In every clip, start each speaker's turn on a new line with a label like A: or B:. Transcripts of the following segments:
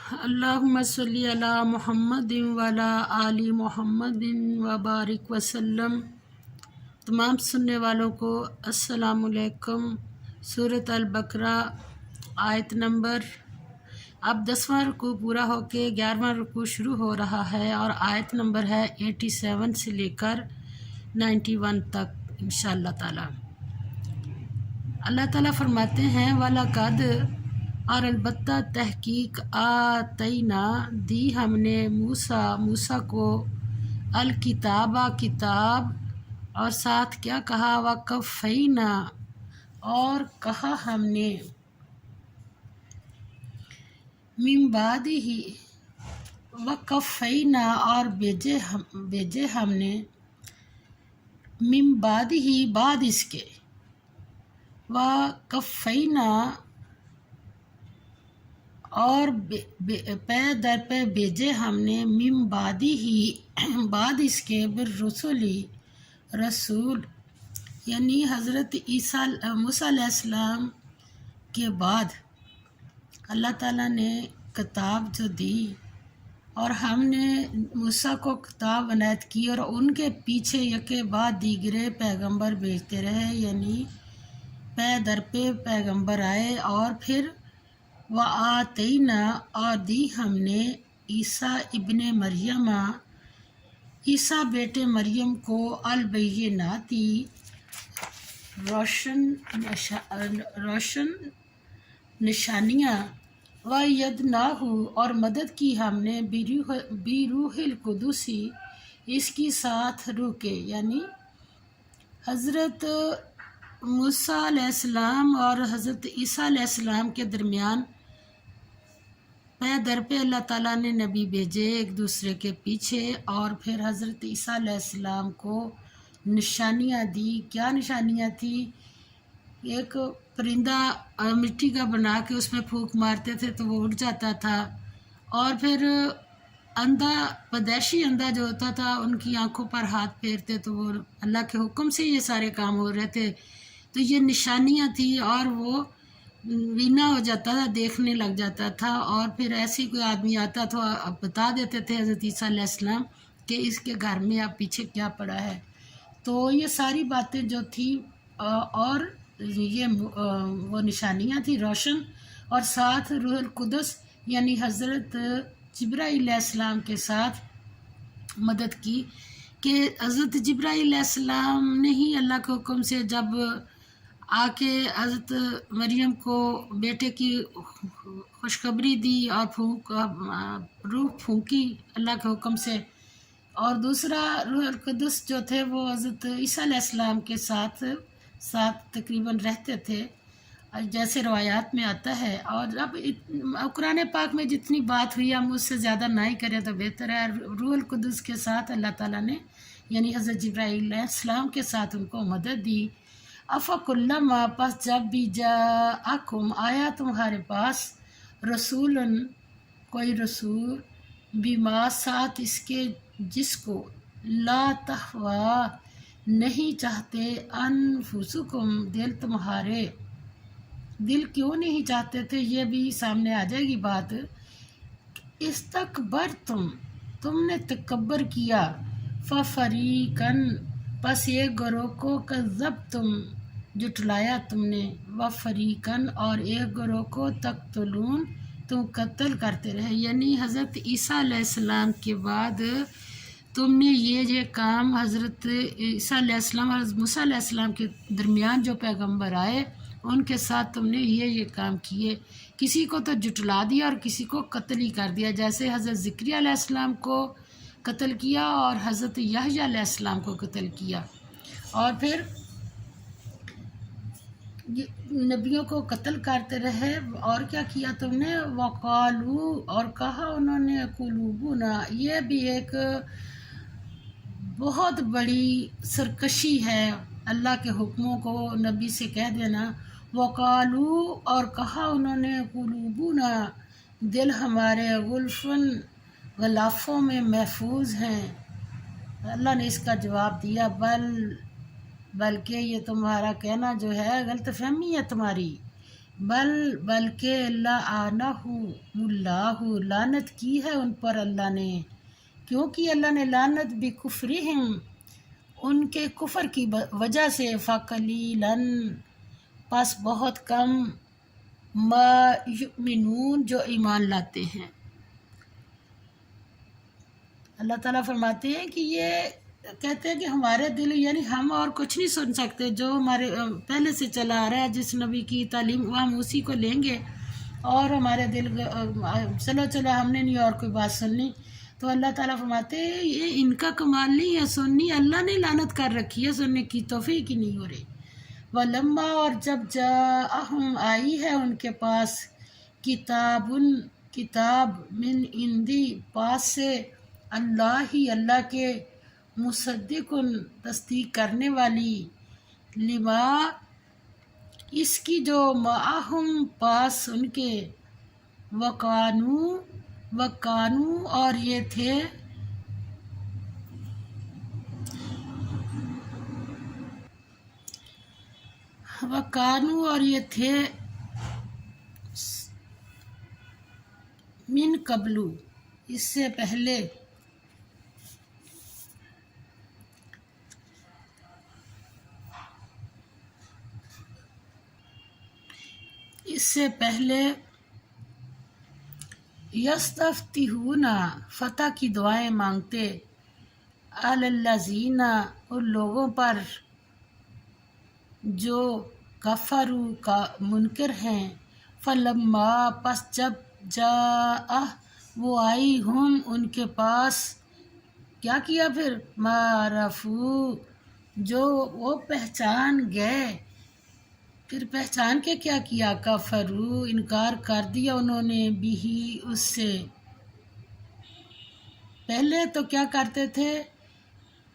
A: اللہم صلی علی محمد وعلی آل محمد وبارک وسلم۔ تمام سننے والوں کو السلام علیکم۔ سورۃ البقرہ آیت نمبر اب 10واں رکوع پورا ہو کے 11واں رکوع شروع ہو رہا ہے اور آیت نمبر ہے 87 سے لے کر 91 تک انشاءاللہ تعالی۔ اللہ تعالیٰ فرماتے ہیں وَلَقَدْ اور البتہ تحقیق آتینا دی ہم نے موسیٰ کو الکتابہ کتاب، اور ساتھ کیا کہا وَقَفَّیْنَا اور کہا ہم نے من بعدہ وَقَفَّیْنَا اور بھیجے ہم نے من بعدہ بعد اس کے وَقَفَّیْنَا اور پے در پہ بھیجے ہم نے من بعدہ بعد اس کے بالرسلی رسول، یعنی حضرت موسیٰ علیہ السلام کے بعد اللہ تعالیٰ نے کتاب جو دی اور ہم نے موسیٰ کو کتاب عنایت کی اور ان کے پیچھے یکے بعد دیگرے پیغمبر بھیجتے رہے، یعنی پے در پہ پیغمبر آئے۔ اور پھر وآتینا اور دی ہم نے عیسیٰ ابن مریم عیسیٰ بیٹے مریم کو البیناتی روشن نشانیاں وَأَیَّدْنَاہُ اور مدد کی ہم نے بِروحِ القدس اس کی ساتھ روح کے، یعنی حضرت موسیٰ علیہ السلام اور حضرت عیسیٰ علیہ السلام کے درمیان پے در پہ اللہ تعالیٰ نے نبی بھیجے ایک دوسرے کے پیچھے، اور پھر حضرت عیسیٰ علیہ السلام کو نشانیاں دی۔ کیا نشانیاں تھی؟ ایک پرندہ مٹی کا بنا کے اس میں پھونک مارتے تھے تو وہ اڑ جاتا تھا، اور پھر اندھا پدیشی اندھا جو ہوتا تھا ان کی آنکھوں پر ہاتھ پھیرتے تو وہ اللہ کے حکم سے یہ سارے کام ہو رہے تھے، تو یہ نشانیاں تھیں، اور وہ بینا ہو جاتا تھا، دیکھنے لگ جاتا تھا، اور پھر ایسے کوئی آدمی آتا تو بتا دیتے تھے حضرت عیسیٰ علیہ السلام کہ اس کے گھر میں اب پیچھے کیا پڑا ہے۔ تو یہ ساری باتیں جو تھی اور یہ وہ نشانیاں تھیں روشن، اور ساتھ روح القدس یعنی حضرت جبرائیل علیہ السلام کے ساتھ مدد کی، کہ حضرت جبرائیل علیہ السلام نے ہی اللہ کے حکم سے جب آ کے حضرت مریم کو بیٹے کی خوشخبری دی اور روح پھونکی اللہ کے حکم سے، اور دوسرا روح القدس جو تھے وہ حضرت عیسیٰ علیہ السلام کے ساتھ تقریباً رہتے تھے جیسے روایات میں آتا ہے۔ اور اب قرآن پاک میں جتنی بات ہوئی ہم اس سے زیادہ نہ ہی کریں تو بہتر ہے۔ روح القدس کے ساتھ اللہ تعالیٰ نے یعنی حضرت جبرائیل علیہ السلام کے ساتھ ان کو مدد دی۔ افکلما پس جب بھی جاءکم آیا تمہارے پاس رسولن کوئی رسول بما ساتھ اس کے جس کو لا تہوا نہیں چاہتے انفسکم دل تمہارے، دل کیوں نہیں چاہتے تھے یہ بھی سامنے آ جائے گی بات۔ استکبرتم تم نے تکبر کیا، ففریقن پس ایک گروہ کو کذبتم جھٹلایا تم نے، وفریقن اور ایک گروہ کو تقتلون تم قتل کرتے رہے، یعنی حضرت عیسیٰ علیہ السلام کے بعد تم نے یہ کام حضرت عیسیٰ علیہ السلام اور حضرت موسیٰ علیہ السلام کے درمیان جو پیغمبر آئے ان کے ساتھ تم نے یہ کام کیے، کسی کو تو جھٹلا دیا اور کسی کو قتل ہی کر دیا، جیسے حضرت زکریا علیہ السلام کو قتل کیا اور حضرت یحییٰ علیہ السلام کو قتل کیا، اور پھر نبیوں کو قتل کرتے رہے۔ اور کیا کیا تم نے؟ وقالو اور کہا انہوں نے قلوبنا، یہ بھی ایک بہت بڑی سرکشی ہے اللہ کے حکموں کو نبی سے کہہ دینا۔ وقالو اور کہا انہوں نے قلوبنا دل ہمارے غلفن غلافوں میں محفوظ ہیں۔ اللہ نے اس کا جواب دیا بلکہ یہ تمہارا کہنا جو ہے غلط فہمی ہے تمہاری، بلکہ اللہ لعنت کی ہے ان پر اللہ نے، کیونکہ اللہ نے لعنت بکفرہم ان کے کفر کی وجہ سے، فقلیلاً پس بہت کم، ما یؤمنون جو ایمان لاتے ہیں۔ اللہ تعالیٰ فرماتے ہیں کہ یہ کہتے ہیں کہ ہمارے دل، یعنی ہم اور کچھ نہیں سن سکتے، جو ہمارے پہلے سے چلا آ رہا ہے، جس نبی کی تعلیم وہ ہم اسی کو لیں گے، اور ہمارے دل چلو ہم نے نہیں اور کوئی بات سننی۔ تو اللہ تعالیٰ فرماتے ہیں یہ ان کا کمال نہیں ہے سننی، اللہ نے لعنت کر رکھی ہے، سننے کی توفیق ہی نہیں ہو رہی۔ وَلَمَّا اور جب جاءہم آئی ہے ان کے پاس، کتاب من عندی پاس سے، اللہ کے، مصدق تصدیق کرنے والی، لما اس کی جو معہم پاس ان کے، وکانو اور یہ تھے، من قبلو اس سے پہلے یستفتحون فتح کی دعائیں مانگتے، علی الذین ان لوگوں پر جو کفروا کا منکر ہیں، فلما پس جب جاء وہ آئی ہم ان کے پاس، کیا کیا پھر، معرفو جو وہ پہچان گئے، پھر پہچان کے کیا کیا، کفرو انکار کر دیا انہوں نے، بھی اس سے۔ پہلے تو کیا کرتے تھے،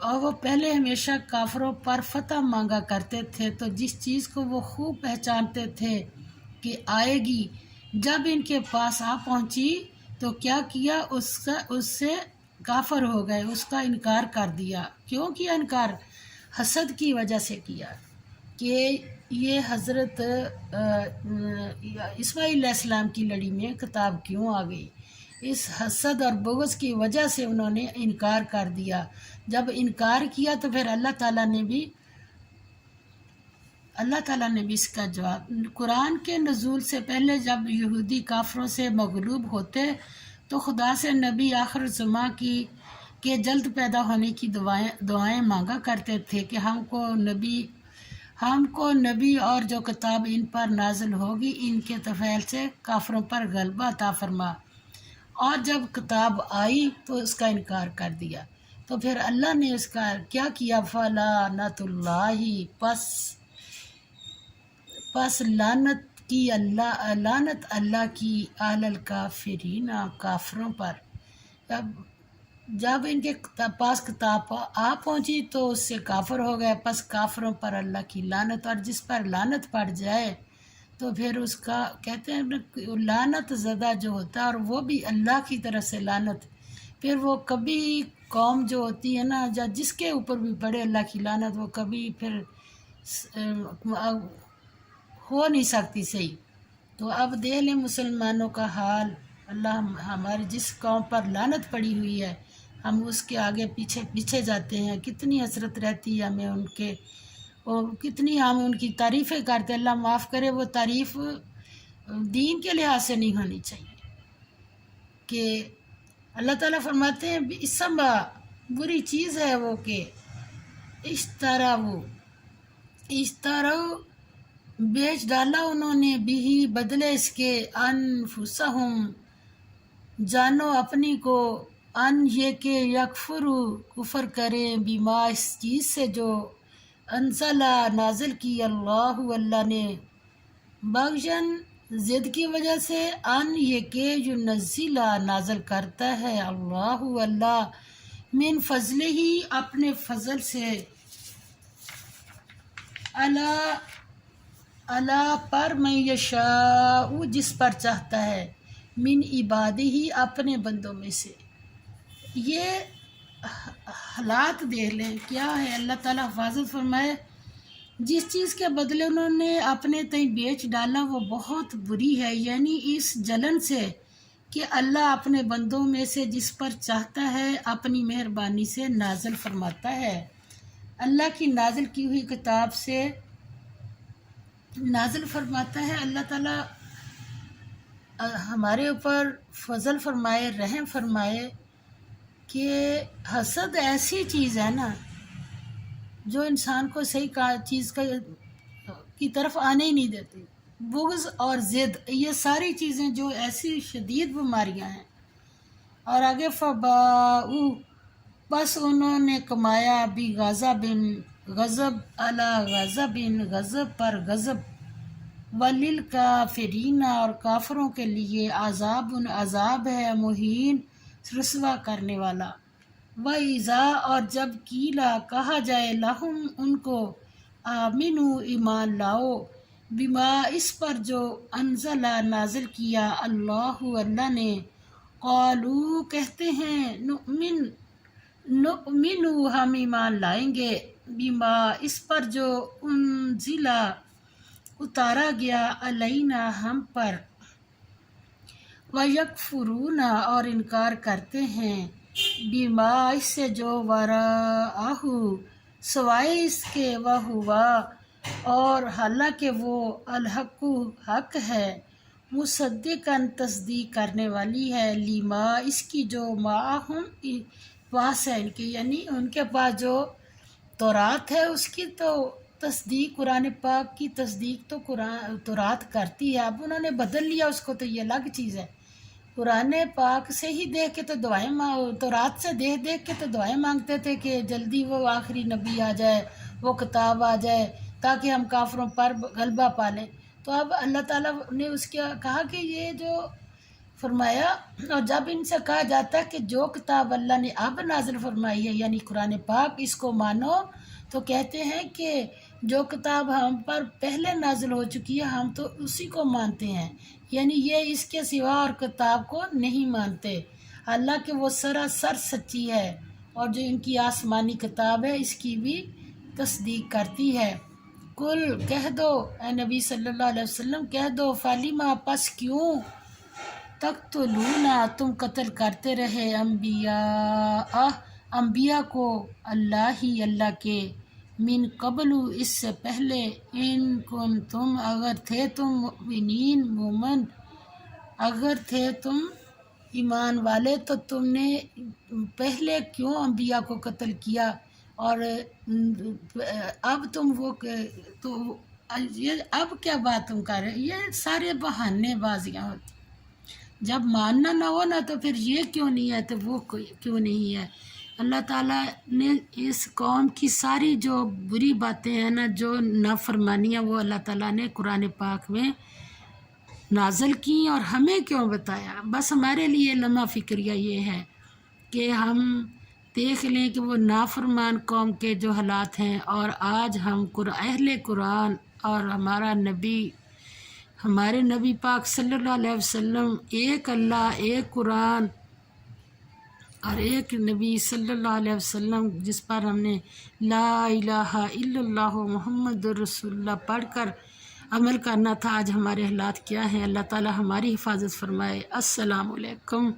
A: اور وہ پہلے ہمیشہ کافروں پر فتح مانگا کرتے تھے، تو جس چیز کو وہ خوب پہچانتے تھے کہ آئے گی، جب ان کے پاس آ پہنچی تو کیا کیا، اس سے کافر ہو گئے، اس کا انکار کر دیا۔ کیوں کیا انکار؟ حسد کی وجہ سے کیا کہ یہ حضرت اسماعیل علیہ السلام کی لڑی میں کتاب کیوں آ گئی، اس حسد اور بغض کی وجہ سے انہوں نے انکار کر دیا۔ جب انکار کیا تو پھر اللہ تعالیٰ نے بھی اس کا جواب، قرآن کے نزول سے پہلے جب یہودی کافروں سے مغلوب ہوتے تو خدا سے نبی آخر زماں کے جلد پیدا ہونے کی دعائیں مانگا کرتے تھے کہ ہم کو نبی اور جو کتاب ان پر نازل ہوگی ان کے طفیل سے کافروں پر غلبہ عطا فرما، اور جب کتاب آئی تو اس کا انکار کر دیا، تو پھر اللہ نے اس کا کیا کیا، فلعنۃ اللہ پس لعنت اللہ کی، علی الکافرین کافروں پر۔ جب ان کے پاس کتاب آ پہنچی تو اس سے کافر ہو گئے، پس کافروں پر اللہ کی لعنت، اور جس پر لعنت پڑ جائے تو پھر اس کا کہتے ہیں لعنت زدہ جو ہوتا ہے، اور وہ بھی اللہ کی طرف سے لعنت، پھر وہ کبھی قوم جو ہوتی ہے نا، جس کے اوپر بھی پڑے اللہ کی لعنت، وہ کبھی پھر ہو نہیں سکتی صحیح۔ تو اب دیکھ لیں مسلمانوں کا حال، اللہ ہماری جس قوم پر لعنت پڑی ہوئی ہے، ہم اس کے آگے پیچھے جاتے ہیں، کتنی حسرت رہتی ہے ہمیں ان کے، اور کتنی ہم ان کی تعریفیں کرتے، اللہ معاف کرے، وہ تعریف دین کے لحاظ سے نہیں ہونی چاہیے، کہ اللہ تعالیٰ فرماتے ہیں اسما بری چیز ہے وہ، کہ اشتروا بیچ ڈالا انہوں نے، بھی بدلے اس کے، انفسہم جانو اپنی کو، ان یہ کہ یکفروا کفر کریں، بما اس چیز سے جو انزلہ نازل کی، اللہ نے، بغضاً ضد کی وجہ سے، ان یہ کہ ینزل نازل کرتا ہے، اللہ من فضلہ ہی اپنے فضل سے، اللہ پر، من یشاء جس پر چاہتا ہے، من عبادہ ہی اپنے بندوں میں سے۔ یہ حالات دیکھ لیں کیا ہے، اللہ تعالیٰ حفاظت فرمائے، جس چیز کے بدلے انہوں نے اپنے تئیں بیچ ڈالا وہ بہت بری ہے، یعنی اس جلن سے کہ اللہ اپنے بندوں میں سے جس پر چاہتا ہے اپنی مہربانی سے نازل فرماتا ہے۔ اللہ کی نازل کی ہوئی کتاب سے نازل فرماتا ہے۔ اللہ تعالیٰ ہمارے اوپر فضل فرمائے، رحم فرمائے کہ حسد ایسی چیز ہے نا جو انسان کو صحیح چیز کی طرف آنے ہی نہیں دیتی۔ بغض اور ضد، یہ ساری چیزیں جو ایسی شدید بیماریاں ہیں۔ اور آگے فباؤ، بس انہوں نے کمایا بھی غضب علی غضب، غضب پر غضب، وللکافرین، اور کافروں کے لیے عذاب ہے مہین، رسوا کرنے والا۔ وَإِذَا، اور جب قیلا کہا جائے لہم ان کو، آمنو ایمان لاؤ، بما اس پر جو انزل نازل کیا اللہ نے، قالو کہتے ہیں نؤمنو ہم ایمان لائیں گے، بما اس پر جو انزل اتارا گیا علینا ہم پر، وَيَكْفُرُونَ اور انکار کرتے ہیں، بما اس سے جو وراءہ سوائے اس کے، وہوا اور حالانکہ وہ الحق حق ہے، مصدقاً تصدیق کرنے والی ہے، لما اس کی جو معہم پاس ہے ان کے، یعنی ان کے پاس جو تورات ہے اس کی تو تصدیق، قرآن پاک کی تصدیق تو تورات کرتی ہے۔ اب انہوں نے بدل لیا اس کو تو یہ الگ چیز ہے۔ قرآن پاک سے ہی دیکھ کے تو دعائیں تورات سے دیکھ کے تو دعائیں مانگتے تھے کہ جلدی وہ آخری نبی آ جائے، وہ کتاب آ جائے تاکہ ہم کافروں پر غلبہ پالیں۔ تو اب اللہ تعالیٰ نے اس کا کہا کہ یہ جو فرمایا، اور جب ان سے کہا جاتا ہے کہ جو کتاب اللہ نے اب نازل فرمائی ہے یعنی قرآن پاک، اس کو مانو، تو کہتے ہیں کہ جو کتاب ہم پر پہلے نازل ہو چکی ہے ہم تو اسی کو مانتے ہیں، یعنی یہ اس کے سوا اور کتاب کو نہیں مانتے، حالانکہ وہ سراسر سچی ہے، اور جو ان کی آسمانی کتاب ہے اس کی بھی تصدیق کرتی ہے۔ کل کہہ دو اے نبی صلی اللہ علیہ وسلم، کہہ دو فلیما پس کیوں، تقتلون تم قتل کرتے رہے، انبیاء کو، اللہ کے، من قبل اس سے پہلے، ان کنتم اگر تھے تم مؤمنین مومن، اگر تھے تم ایمان والے تو تم نے پہلے کیوں انبیاء کو قتل کیا، اور اب تم وہ تو یہ اب کیا بات تم کر رہے، یہ سارے بہانے بازیاں ہوتی، جب ماننا نہ ہو نا تو پھر یہ کیوں نہیں ہے تو وہ کیوں نہیں ہے۔ اللہ تعالیٰ نے اس قوم کی ساری جو بری باتیں ہیں نا، جو نافرمانیاں، وہ اللہ تعالیٰ نے قرآن پاک میں نازل کی، اور ہمیں کیوں بتایا، بس ہمارے لیے لمحہ فکریہ یہ ہے کہ ہم دیکھ لیں کہ وہ نافرمان قوم کے جو حالات ہیں، اور آج ہم اہل قرآن اور ہمارے نبی پاک صلی اللہ علیہ وسلم، ایک اللہ، ایک قرآن اور ایک نبی صلی اللہ علیہ وسلم، جس پر ہم نے لا الہ الا اللہ محمد رسول اللہ پڑھ کر عمل کرنا تھا، آج ہمارے حالات کیا ہیں۔ اللہ تعالی ہماری حفاظت فرمائے۔ السلام علیکم۔